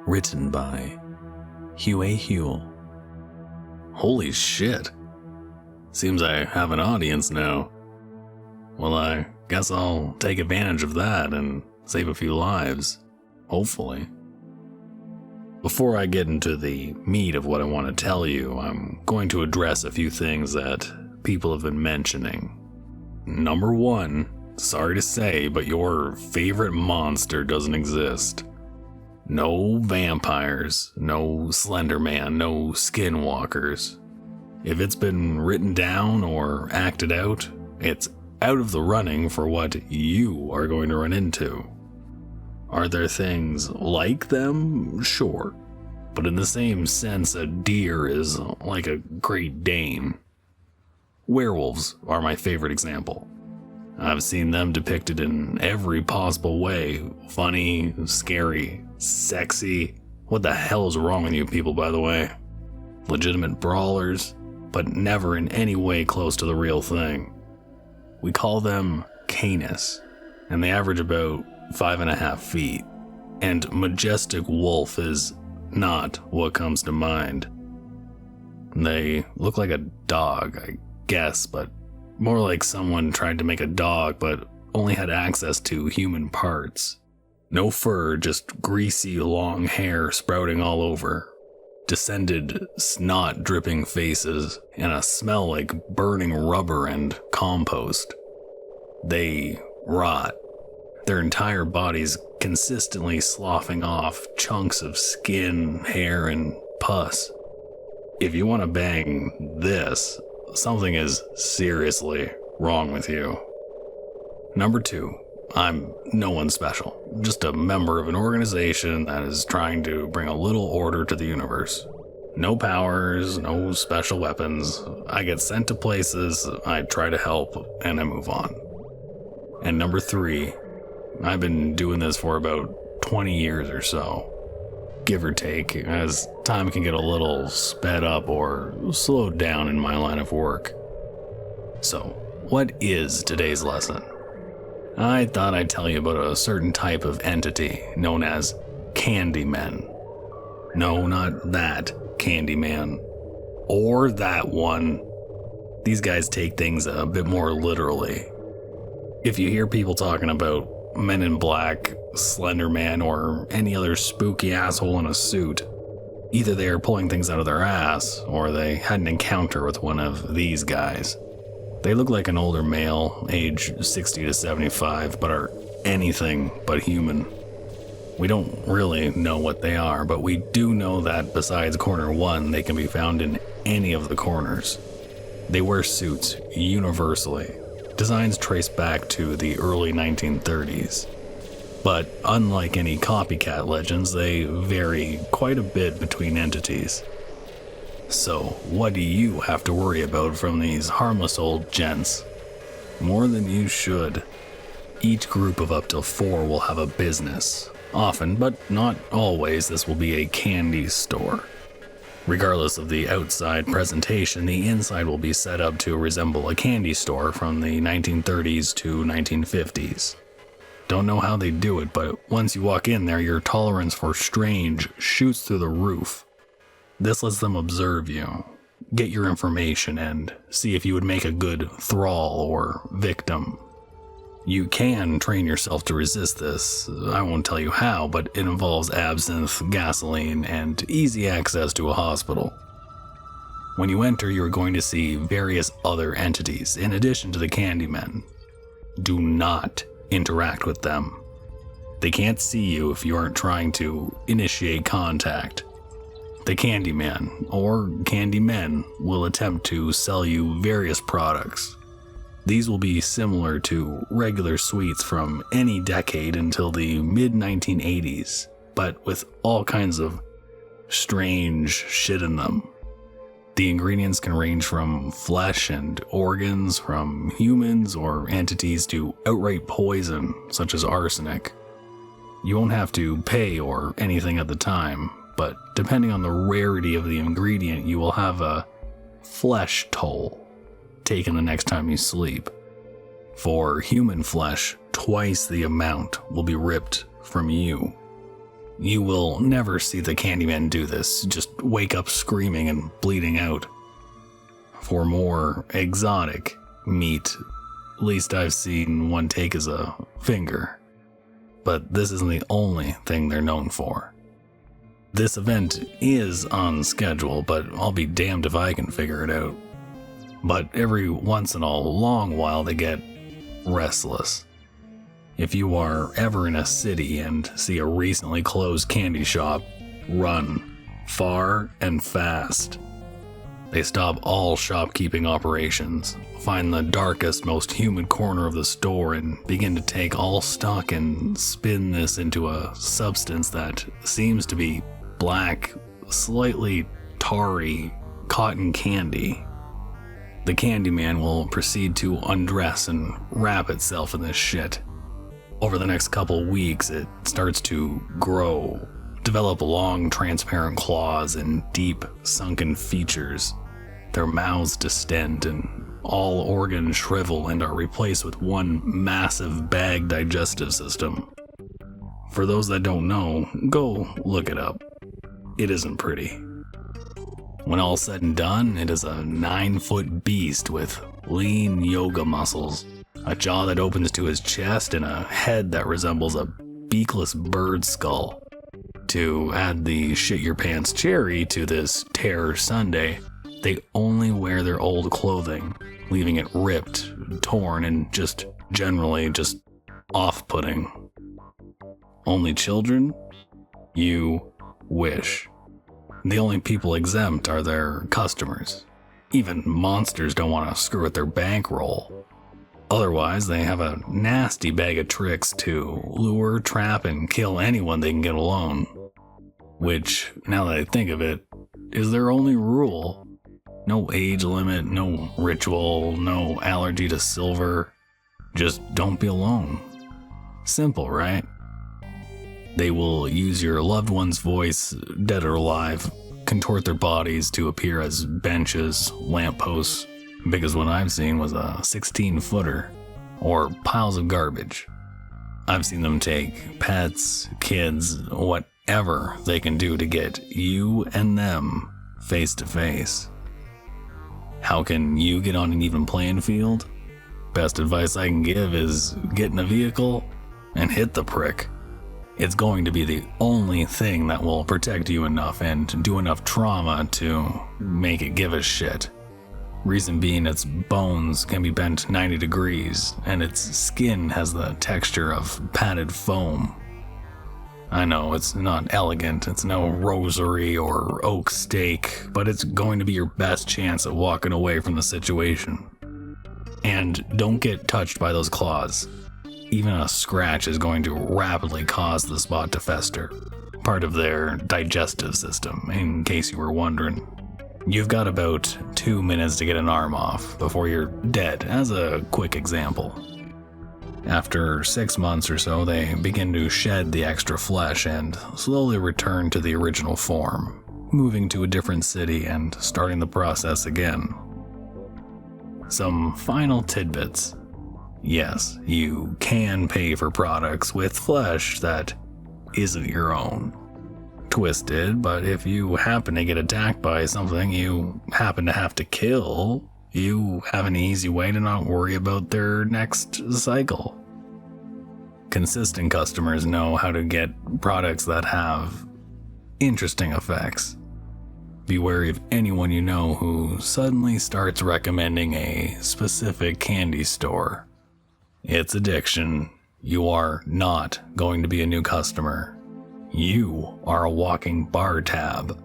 Written by HughEhhoule. Holy shit. Seems I have an audience now. Well, I guess I'll take advantage of that and save a few lives. Hopefully. Before I get into the meat of what I want to tell you, I'm going to address a few things that people have been mentioning. Number one, sorry to say, but your favorite monster doesn't exist. No vampires, no Slender Man, no skinwalkers. If it's been written down or acted out, it's out of the running for what you are going to run into. Are there things like them? Sure. But in the same sense, a deer is like a Great Dane. Werewolves are my favorite example. I've seen them depicted in every possible way. Funny, scary, sexy. What the hell is wrong with you people, by the way? Legitimate brawlers, but never in any way close to the real thing. We call them Canis, and they average about 5.5 feet. And majestic wolf is not what comes to mind. They look like a dog, I guess, but more like someone tried to make a dog but only had access to human parts. No fur, just greasy long hair sprouting all over. Descended, snot-dripping faces, and a smell like burning rubber and compost. They rot, their entire bodies consistently sloughing off chunks of skin, hair, and pus. If you want to bang this, something is seriously wrong with you. Number two, I'm no one special, just a member of an organization that is trying to bring a little order to the universe. No powers, no special weapons. I get sent to places, I try to help, and I move on. And number three, I've been doing this for about 20 years or so, give or take, as time can get a little sped up or slowed down in my line of work. So, what is today's lesson? I thought I'd tell you about a certain type of entity known as Candymen. No, not that Candyman. Or that one. These guys take things a bit more literally. If you hear people talking about Men in Black, Slender Man, or any other spooky asshole in a suit, either they are pulling things out of their ass, or they had an encounter with one of these guys. They look like an older male, age 60 to 75, but are anything but human. We don't really know what they are, but we do know that besides corner one, they can be found in any of the corners. They wear suits universally. Designs trace back to the early 1930s. But unlike any copycat legends, they vary quite a bit between entities. So, what do you have to worry about from these harmless old gents? More than you should. Each group of up to 4 will have a business. Often, but not always, this will be a candy store. Regardless of the outside presentation, the inside will be set up to resemble a candy store from the 1930s to 1950s. Don't know how they do it, but once you walk in there, your tolerance for strange shoots through the roof. This lets them observe you, get your information, and see if you would make a good thrall or victim. You can train yourself to resist this. I won't tell you how, but it involves absinthe, gasoline, and easy access to a hospital. When you enter, you're going to see various other entities, in addition to the Candymen. Do not interact with them. They can't see you if you aren't trying to initiate contact. The Candyman, or Candymen, will attempt to sell you various products. These will be similar to regular sweets from any decade until the mid-1980s, but with all kinds of strange shit in them. The ingredients can range from flesh and organs from humans or entities to outright poison, such as arsenic. You won't have to pay or anything at the time, but depending on the rarity of the ingredient, you will have a flesh toll taken the next time you sleep. For human flesh, twice the amount will be ripped from you. You will never see the Candymen do this, just wake up screaming and bleeding out. For more exotic meat, least I've seen one take as a finger. But this isn't the only thing they're known for. This event is on schedule, but I'll be damned if I can figure it out. But every once in a long while they get restless. If you are ever in a city and see a recently closed candy shop, run far and fast. They stop all shopkeeping operations, find the darkest, most humid corner of the store, and begin to take all stock and spin this into a substance that seems to be black, slightly tarry cotton candy. The Candyman will proceed to undress and wrap itself in this shit. Over the next couple weeks, it starts to grow, develop long, transparent claws and deep, sunken features. Their mouths distend and all organs shrivel and are replaced with one massive bag digestive system. For those that don't know, go look it up. It isn't pretty. When all's said and done, it is a 9-foot beast with lean yoga muscles, a jaw that opens to his chest, and a head that resembles a beakless bird skull. To add the shit-your-pants cherry to this terror sundae, they only wear their old clothing, leaving it ripped, torn, and generally off-putting. Only children? You wish. The only people exempt are their customers. Even monsters don't want to screw with their bankroll. Otherwise, they have a nasty bag of tricks to lure, trap, and kill anyone they can get alone. Which, now that I think of it, is their only rule. No age limit, no ritual, no allergy to silver. Just don't be alone. Simple, right? They will use your loved one's voice, dead or alive, contort their bodies to appear as benches, lampposts. Biggest one I've seen was a 16-footer, or piles of garbage. I've seen them take pets, kids, whatever they can do to get you and them face to face. How can you get on an even playing field? Best advice I can give is get in a vehicle and hit the prick. It's going to be the only thing that will protect you enough and do enough trauma to make it give a shit. Reason being, its bones can be bent 90 degrees, and its skin has the texture of padded foam. I know, it's not elegant, it's no rosary or oak steak, but it's going to be your best chance at walking away from the situation. And don't get touched by those claws. Even a scratch is going to rapidly cause the spot to fester. Part of their digestive system, in case you were wondering. You've got about 2 minutes to get an arm off before you're dead, as a quick example. After 6 months or so, they begin to shed the extra flesh and slowly return to the original form, moving to a different city and starting the process again. Some final tidbits. Yes, you can pay for products with flesh that isn't your own. Twisted, but if you happen to get attacked by something you happen to have to kill, you have an easy way to not worry about their next cycle. Consistent customers know how to get products that have interesting effects. Be wary of anyone you know who suddenly starts recommending a specific candy store. It's addiction. You are not going to be a new customer. You are a walking bar tab.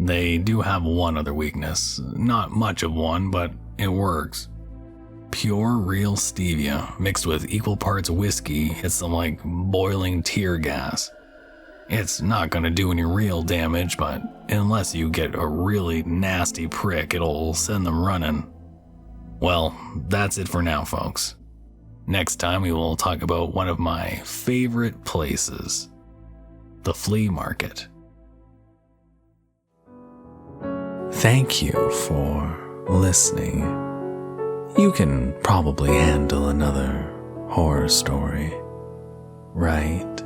They do have one other weakness. Not much of one, but it works. Pure real stevia mixed with equal parts whiskey hits them like boiling tear gas. It's not going to do any real damage, but unless you get a really nasty prick, it'll send them running. Well, that's it for now, folks. Next time we will talk about one of my favorite places, the flea market. Thank you for listening. You can probably handle another horror story, right?